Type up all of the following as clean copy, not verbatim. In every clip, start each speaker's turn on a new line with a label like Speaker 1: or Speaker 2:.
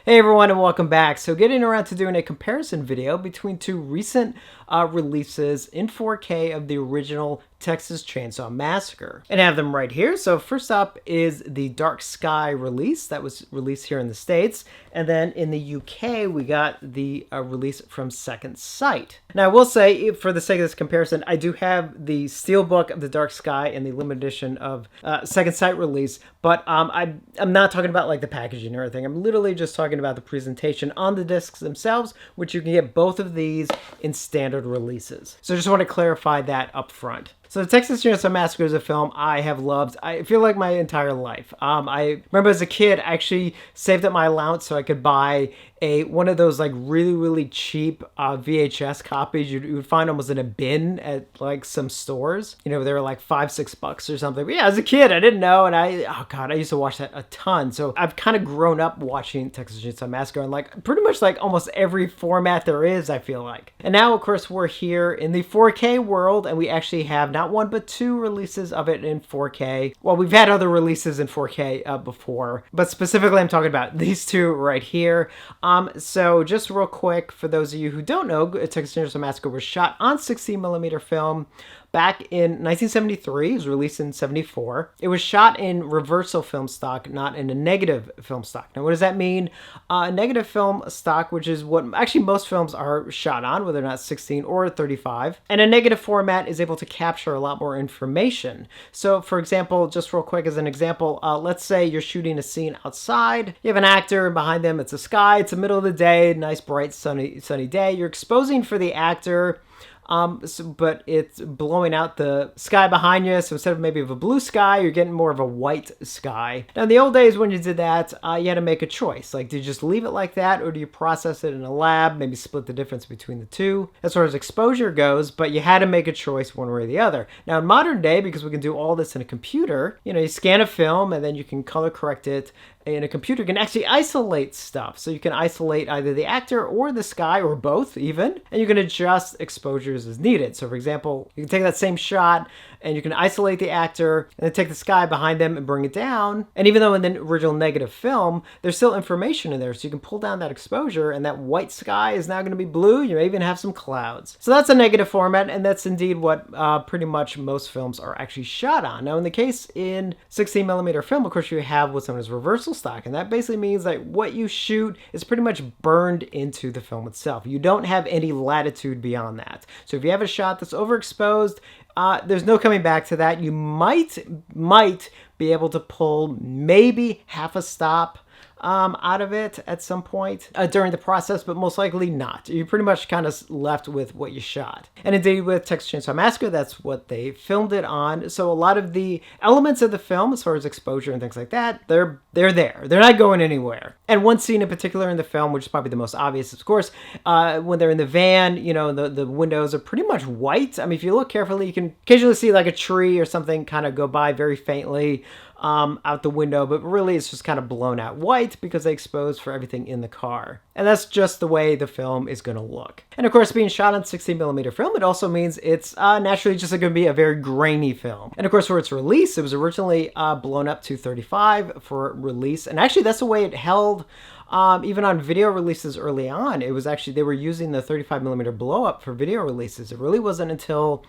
Speaker 1: Hey everyone, and welcome back. So getting around to doing a comparison video between two recent releases in 4K of the original Texas Chain Saw Massacre. And I have them right here. So first up is the Dark Sky release that was released here in the States. And then in the UK, we got the release from Second Sight. Now I will say, for the sake of this comparison, I do have the Steelbook of the Dark Sky and the limited edition of Second Sight release. But I'm not talking about like the packaging or anything. I'm literally just talking about the presentation on the discs themselves, which you can get both of these in standard releases. So I just want to clarify that up front. So the Texas Chain Saw Massacre is a film I have loved, I feel like, my entire life. I remember as a kid, I actually saved up my allowance so I could buy one of those like really cheap VHS copies you would find almost in a bin at like some stores. You know, they were like $5-6 or something. But yeah, as a kid, I didn't know, and I used to watch that a ton. So I've kind of grown up watching Texas Chain Saw Massacre in like pretty much like almost every format there is, I feel like. And now, of course, we're here in the 4K world, and we actually have not one but two releases of it in 4K. Well, we've had other releases in 4K before, but specifically I'm talking about these two right here. So just real quick, for those of you who don't know, Texas Chain Saw Massacre was shot on 16mm film back in 1973. It was released in 74. It was shot in reversal film stock, not in a negative film stock. Now, what does that mean? Negative film stock, which is what actually most films are shot on, whether or not 16 or 35. And a negative format is able to capture a lot more information. So, for example, just real quick as an example, let's say you're shooting a scene outside. You have an actor, and behind them it's a sky. It's the middle of the day, nice, bright, sunny day. You're exposing for the actor. But it's blowing out the sky behind you. So instead of maybe of a blue sky, you're getting more of a white sky. Now, in the old days when you did that, you had to make a choice. Like, do you just leave it like that, or do you process it in a lab, maybe split the difference between the two as far as exposure goes? But you had to make a choice one way or the other. Now, in modern day, because we can do all this in a computer, you know, you scan a film and then you can color correct it. And a computer can actually isolate stuff. So you can isolate either the actor or the sky, or both even, and you can adjust exposures as needed. So for example, you can take that same shot and you can isolate the actor and then take the sky behind them and bring it down. And even though in the original negative film, there's still information in there. So you can pull down that exposure, and that white sky is now going to be blue. You may even have some clouds. So that's a negative format, and that's indeed what pretty much most films are actually shot on. Now, in the case in 16mm film, of course, you have what's known as reversal stock, and that basically means that what you shoot is pretty much burned into the film itself. You don't have any latitude beyond that. So if you have a shot that's overexposed, there's no coming back to that. You might be able to pull maybe half a stop out of it at some point during the process, but most likely not. You're pretty much kind of left with what you shot. And indeed, with Texas Chain Saw Massacre, that's what they filmed it on. So a lot of the elements of the film, as far as exposure and things like that, they're there. They're not going anywhere. And one scene in particular in the film, which is probably the most obvious, of course, when they're in the van, you know, the windows are pretty much white. I mean, if you look carefully, you can occasionally see like a tree or something kind of go by very faintly out the window, but really it's just kind of blown out white because they exposed for everything in the car. And that's just the way the film is going to look. And of course, being shot on 16mm film, it also means it's naturally just going to be a very grainy film. And of course, for its release, it was originally blown up to 35 for release. And actually, that's the way it held even on video releases early on. It was actually, they were using the 35mm blow up for video releases. It really wasn't until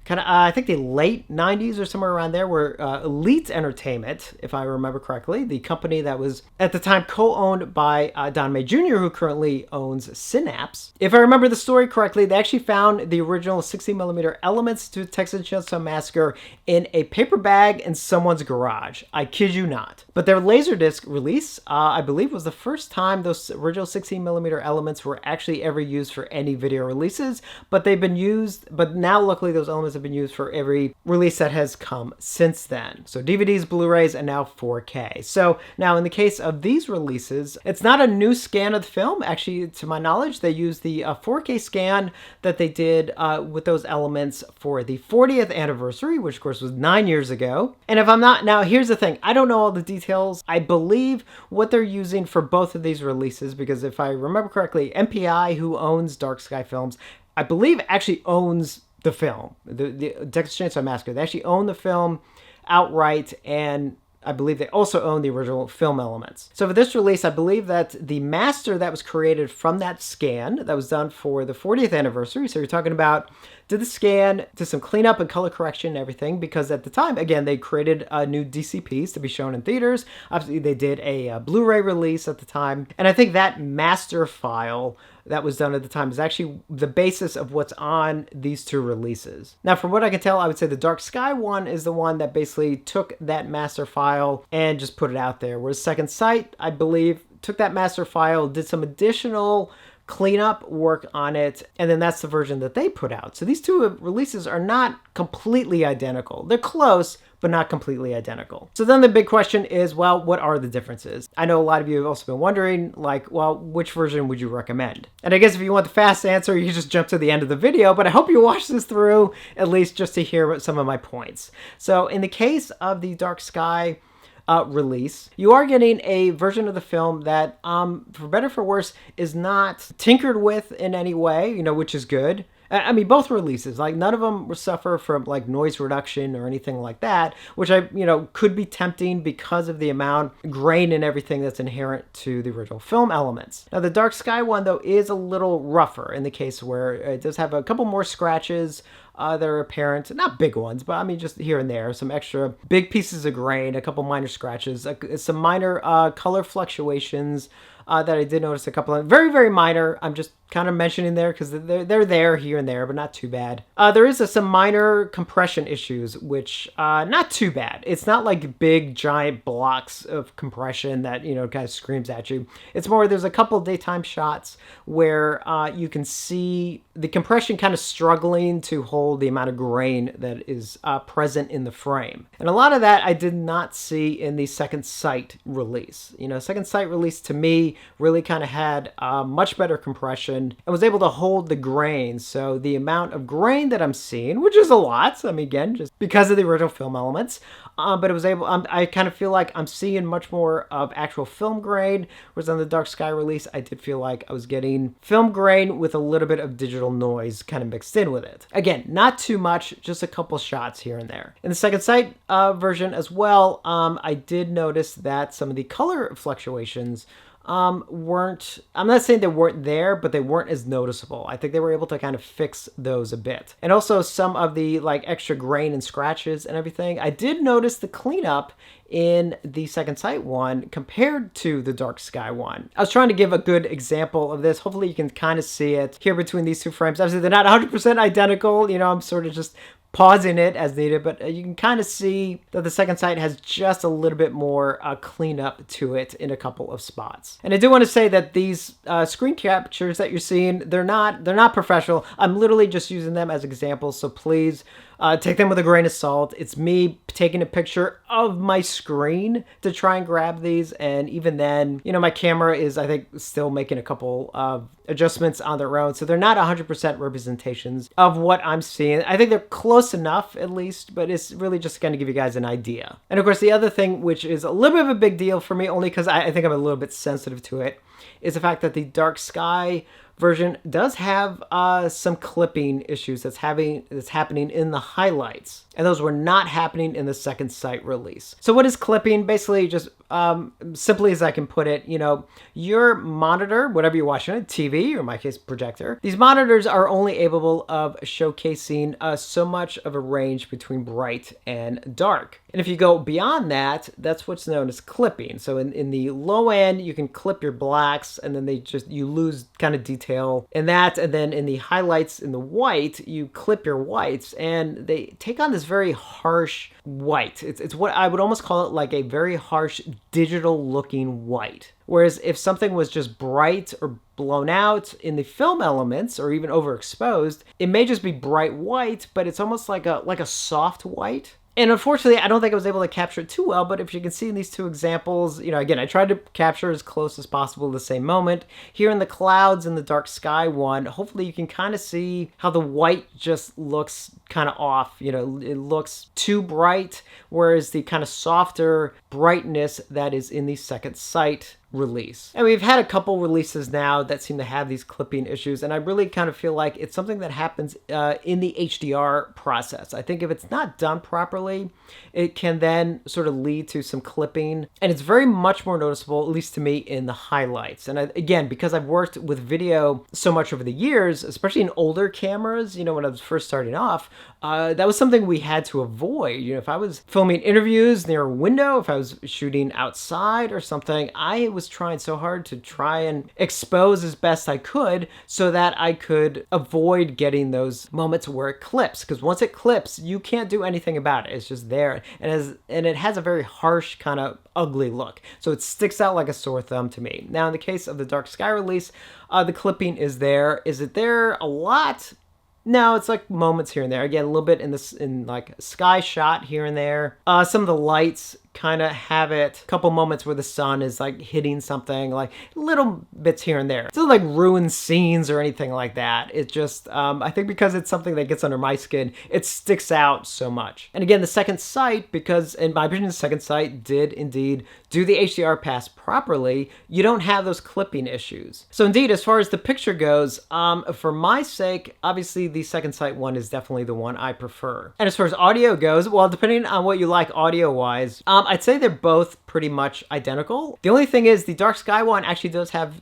Speaker 1: I think the late 90s or somewhere around there, where Elite Entertainment, if I remember correctly, the company that was at the time co-owned by Don May Jr., who currently owns Synapse. If I remember the story correctly, they actually found the original 16mm elements to Texas Chain Saw Massacre in a paper bag in someone's garage. I kid you not. But their Laserdisc release, I believe, was the first time those original 16mm elements were actually ever used for any video releases. But they've been used, but now luckily those elements have been used for every release that has come since then. So DVDs, Blu-rays, and now 4K. So now in the case of these releases, it's not a new scan of the film. Actually, to my knowledge, they used the 4K scan that they did with those elements for the 40th anniversary, which of course was 9 years ago. And if I'm not, now here's the thing, I don't know all the details. I believe what they're using for both of these releases, because if I remember correctly, MPI, who owns Dark Sky Films, I believe actually owns the film, the Texas Chain Saw Massacre. They actually own the film outright, and I believe they also own the original film elements. So for this release, I believe that the master that was created from that scan that was done for the 40th anniversary, so you're talking about did the scan, did some cleanup and color correction and everything, because at the time, again, they created new DCPs to be shown in theaters. Obviously, they did a Blu-ray release at the time. And I think that master file that was done at the time is actually the basis of what's on these two releases. Now, from what I can tell, I would say the Dark Sky one is the one that basically took that master file and just put it out there. Whereas Second Sight, I believe, took that master file, did some additional cleanup work on it, and then that's the version that they put out. So these two releases are not completely identical. They're close, but not completely identical. So then the big question is, well, what are the differences? I know a lot of you have also been wondering, like, well, which version would you recommend? And I guess if you want the fast answer, you can just jump to the end of the video, but I hope you watch this through, at least just to hear some of my points. So in the case of the Dark Sky release, you are getting a version of the film that, for better or for worse, is not tinkered with in any way, which is good. I mean, both releases, like none of them suffer from like noise reduction or anything like that, which could be tempting because of the amount of grain and everything that's inherent to the original film elements. Now, the Dark Sky one, though, is a little rougher in the case where it does have a couple more scratches that are apparent, not big ones, but I mean just here and there, some extra big pieces of grain, a couple minor scratches, some minor color fluctuations that I did notice, a couple of very, very minor. I'm just kind of mentioning there because they're there here and there, but not too bad. There is some minor compression issues, which not too bad. It's not like big giant blocks of compression that kind of screams at you. It's more there's a couple daytime shots where you can see the compression kind of struggling to hold the amount of grain that is present in the frame. And a lot of that I did not see in the Second Sight release. Second Sight release to me really kind of had much better compression and was able to hold the grain. So the amount of grain that I'm seeing, which is a lot, I mean, again, just because of the original film elements, but it was able, I kind of feel like I'm seeing much more of actual film grain, whereas on the Dark Sky release, I did feel like I was getting film grain with a little bit of digital noise kind of mixed in with it. Again, not too much, just a couple shots here and there. In the Second Sight version as well, I did notice that some of the color fluctuations weren't, I'm not saying they weren't there, but they weren't as noticeable. I think they were able to kind of fix those a bit. And also some of the like extra grain and scratches and everything. I did notice the cleanup in the Second Sight one compared to the Dark Sky one. I was trying to give a good example of this. Hopefully you can kind of see it here between these two frames. Obviously they're not 100% identical. I'm sort of just pausing it as needed, but you can kind of see that the Second Sight has just a little bit more cleanup to it in a couple of spots. And I do want to say that these screen captures that you're seeing, they're not professional. I'm literally just using them as examples, so please take them with a grain of salt. It's me taking a picture of my screen to try and grab these, and even then, my camera is, I think, still making a couple of adjustments on their own, so they're not 100% representations of what I'm seeing. I think they're close enough, at least, but it's really just going to give you guys an idea. And of course, the other thing, which is a little bit of a big deal for me, only because I think I'm a little bit sensitive to it, is the fact that the Dark Sky version does have some clipping issues that's happening in the highlights, and those were not happening in the Second Sight release. So what is clipping? Basically, just simply as I can put it, your monitor, whatever you're watching, a TV, or in my case, projector, these monitors are only able of showcasing so much of a range between bright and dark. And if you go beyond that, that's what's known as clipping. So in the low end, you can clip your blacks, and then you lose kind of detail in that. And then in the highlights in the white, you clip your whites, and they take on this very harsh white. It's what I would almost call it like a very harsh digital looking white. Whereas if something was just bright or blown out in the film elements or even overexposed, it may just be bright white, but it's almost like a soft white. And unfortunately, I don't think I was able to capture it too well, but if you can see in these two examples, again, I tried to capture as close as possible the same moment. Here in the clouds in the Dark Sky one, hopefully you can kind of see how the white just looks kind of off. It looks too bright, whereas the kind of softer brightness that is in the Second Sight release. And we've had a couple releases now that seem to have these clipping issues, and I really kind of feel like it's something that happens in the HDR process. I think if it's not done properly, it can then sort of lead to some clipping, and it's very much more noticeable, at least to me, in the highlights. And again, because I've worked with video so much over the years, especially in older cameras, you know, when I was first starting off, that was something we had to avoid. You know, if I was filming interviews near a window, if I was shooting outside or something, I was trying so hard to try and expose as best I could so that I could avoid getting those moments where it clips. Because once it clips, you can't do anything about it. It's just there. And it has a very harsh, kind of ugly look. So it sticks out like a sore thumb to me. Now, in the case of the Dark Sky release, the clipping is there. Is it there a lot? No, it's like moments here and there. Again, a little bit in like sky shot here and there. Some of the lights kind of have it. A couple moments where the sun is like hitting something, like little bits here and there. It's not like ruined scenes or anything like that. It just, I think because it's something that gets under my skin, it sticks out so much. And again, the second sight, because in my opinion, the second sight did indeed do the HDR pass properly, you don't have those clipping issues. So indeed, as far as the picture goes, for my sake, obviously the second sight one is definitely the one I prefer. And as far as audio goes, well, depending on what you like audio-wise, I'd say they're both pretty much identical. The only thing is the Dark Sky one actually does have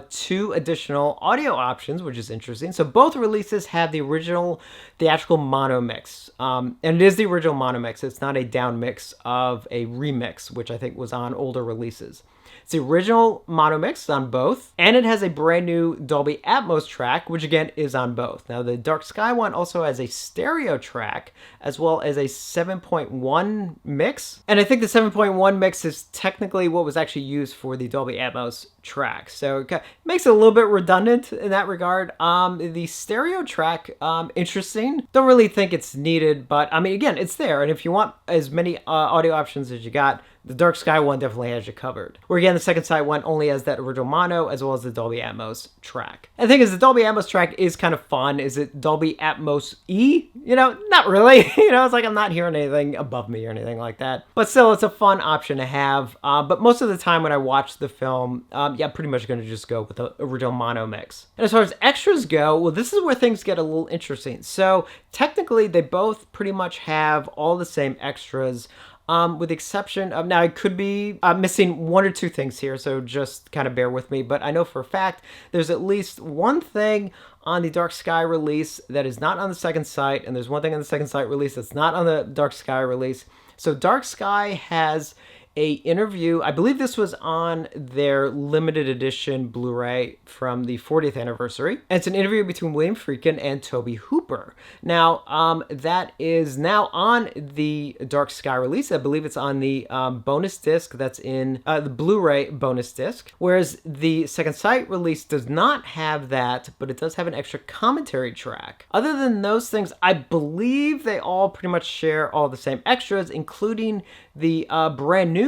Speaker 1: 2 additional audio options, which is interesting. So both releases have the original theatrical mono mix. And it is the original mono mix. It's not a down mix of a remix, which I think was on older releases. It's the original mono mix on both, and it has a brand new Dolby Atmos track, which again is on both. Now the Dark Sky one also has a stereo track as well as a 7.1 mix, and I think the 7.1 mix is technically what was actually used for the Dolby Atmos track, so it makes it a little bit redundant in that regard. The stereo track, interesting. Don't really think it's needed, but I mean, again, it's there, and if you want as many audio options as you got, the Dark Sky one definitely has you covered. Where again, the second sight one only has that original mono as well as the Dolby Atmos track. And the thing is, the Dolby Atmos track is kind of fun. Is it Dolby Atmos E? You know, not really. You know, it's like I'm not hearing anything above me or anything like that. But still, it's a fun option to have. But most of the time when I watch the film, yeah, I'm pretty much going to just go with the original mono mix. And as far as extras go, well, this is where things get a little interesting. So technically, they both pretty much have all the same extras. With the exception of, now I could be missing 1 or 2 things here, so just kind of bear with me, but I know for a fact there's at least one thing on the Dark Sky release that is not on the second sight, and there's one thing on the second sight release that's not on the Dark Sky release. So Dark Sky has a interview, I believe this was on their limited edition Blu-ray from the 40th anniversary. And it's an interview between William Friedkin and Tobe Hooper. Now, that is now on the Dark Sky release. I believe it's on the bonus disc that's in the Blu-ray bonus disc. Whereas the second sight release does not have that, but it does have an extra commentary track. Other than those things, I believe they all pretty much share all the same extras, including the brand new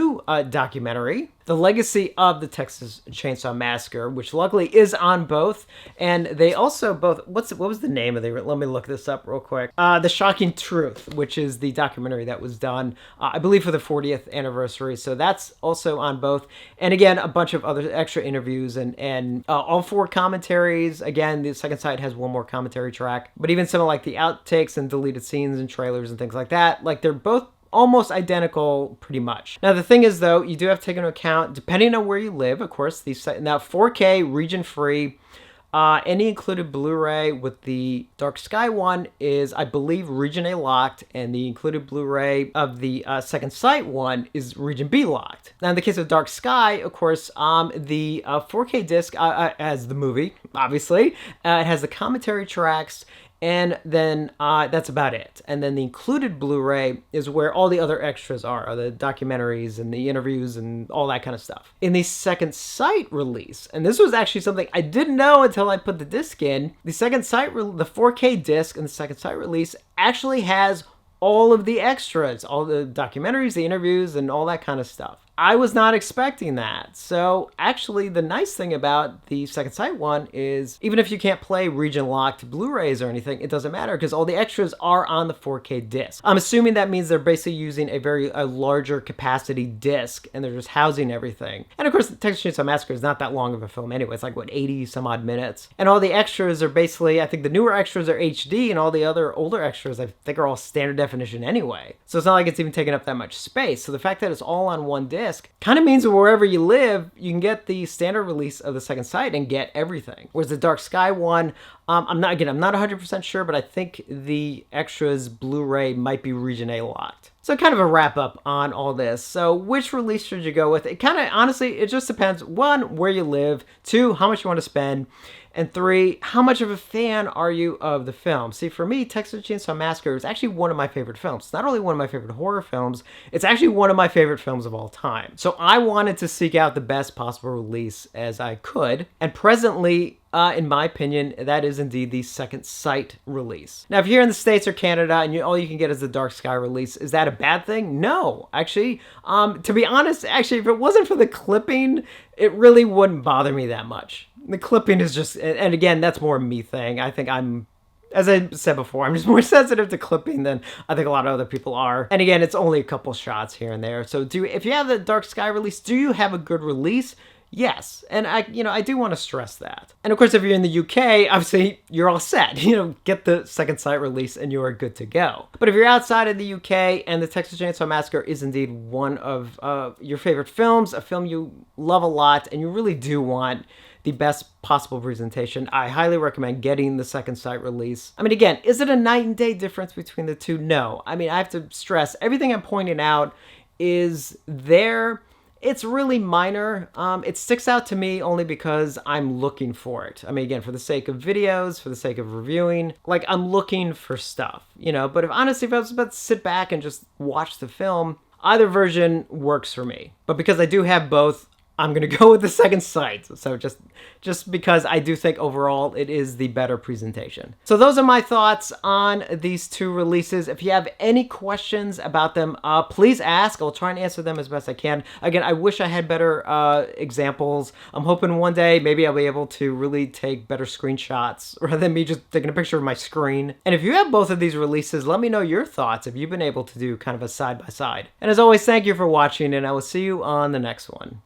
Speaker 1: documentary, The Legacy of the Texas Chain Saw Massacre, which luckily is on both. And they also both, what was the name of the, let me look this up real quick. The Shocking Truth, which is the documentary that was done, I believe for the 40th anniversary. So that's also on both. And again, a bunch of other extra interviews and all 4 commentaries. Again, the second sight has 1 more commentary track, but even some of like the outtakes and deleted scenes and trailers and things like that, like they're both almost identical pretty much. Now the thing is though, you do have to take into account, depending on where you live, of course, these now 4K region free, any included Blu-ray with the Dark Sky one is, I believe, region A locked, and the included Blu-ray of the second sight one is region B locked. Now in the case of Dark Sky, of course, the 4K disc has the movie, obviously, it has the commentary tracks, and then that's about it. And then the included Blu-ray is where all the other extras are the documentaries and the interviews and all that kind of stuff. In the second sight release, and this was actually something I didn't know until I put the disc in, the second sight, the 4K disc in the second sight release actually has all of the extras, all the documentaries, the interviews, and all that kind of stuff. I was not expecting that. So actually, the nice thing about the Second Sight one is even if you can't play region locked Blu-rays or anything, it doesn't matter because all the extras are on the 4K disc. I'm assuming that means they're basically using a larger capacity disc and they're just housing everything. And of course, Texas Chain Saw Massacre is not that long of a film anyway. It's like, what, 80 some odd minutes? And all the extras are basically, I think the newer extras are HD and all the other older extras I think are all standard definition anyway. So it's not like it's even taking up that much space. So the fact that it's all on one disc kind of means that wherever you live, you can get the standard release of the Second Sight and get everything. Whereas the Dark Sky one, I'm not 100% sure, but I think the extras Blu-ray might be region A locked. So kind of a wrap up on all this. So which release should you go with? It kind of, honestly, it just depends. 1, where you live. 2, how much you want to spend. And 3, how much of a fan are you of the film? See, for me, Texas Chain Saw Massacre is actually one of my favorite films. It's not only one of my favorite horror films, it's actually one of my favorite films of all time. So I wanted to seek out the best possible release as I could. And presently, in my opinion, that is indeed the Second Sight release. Now, if you're in the States or Canada and all you can get is the Dark Sky release, is that a bad thing? No, actually. To be honest, actually, if it wasn't for the clipping, it really wouldn't bother me that much. The clipping is just, and again, that's more a me thing. I think as I said before, I'm just more sensitive to clipping than I think a lot of other people are. And again, it's only a couple shots here and there. So if you have the Dark Sky release, do you have a good release? Yes, and I do want to stress that. And of course, if you're in the UK, obviously you're all set. Get the Second Sight release and you are good to go. But if you're outside of the UK and the Texas Chain Saw Massacre is indeed one of your favorite films, a film you love a lot, and you really do want the best possible presentation, I highly recommend getting the Second Sight release. I mean, again, is it a night and day difference between the two? No. I mean, I have to stress, everything I'm pointing out is there. It's really minor. It sticks out to me only because I'm looking for it. I mean, again, for the sake of videos, for the sake of reviewing, like I'm looking for stuff, But if I was about to sit back and just watch the film, either version works for me. But because I do have both, I'm going to go with the Second Sight. So just because I do think overall it is the better presentation. So those are my thoughts on these two releases. If you have any questions about them, please ask. I'll try and answer them as best I can. Again, I wish I had better examples. I'm hoping one day maybe I'll be able to really take better screenshots rather than me just taking a picture of my screen. And if you have both of these releases, let me know your thoughts if you've been able to do kind of a side-by-side. And as always, thank you for watching, and I will see you on the next one.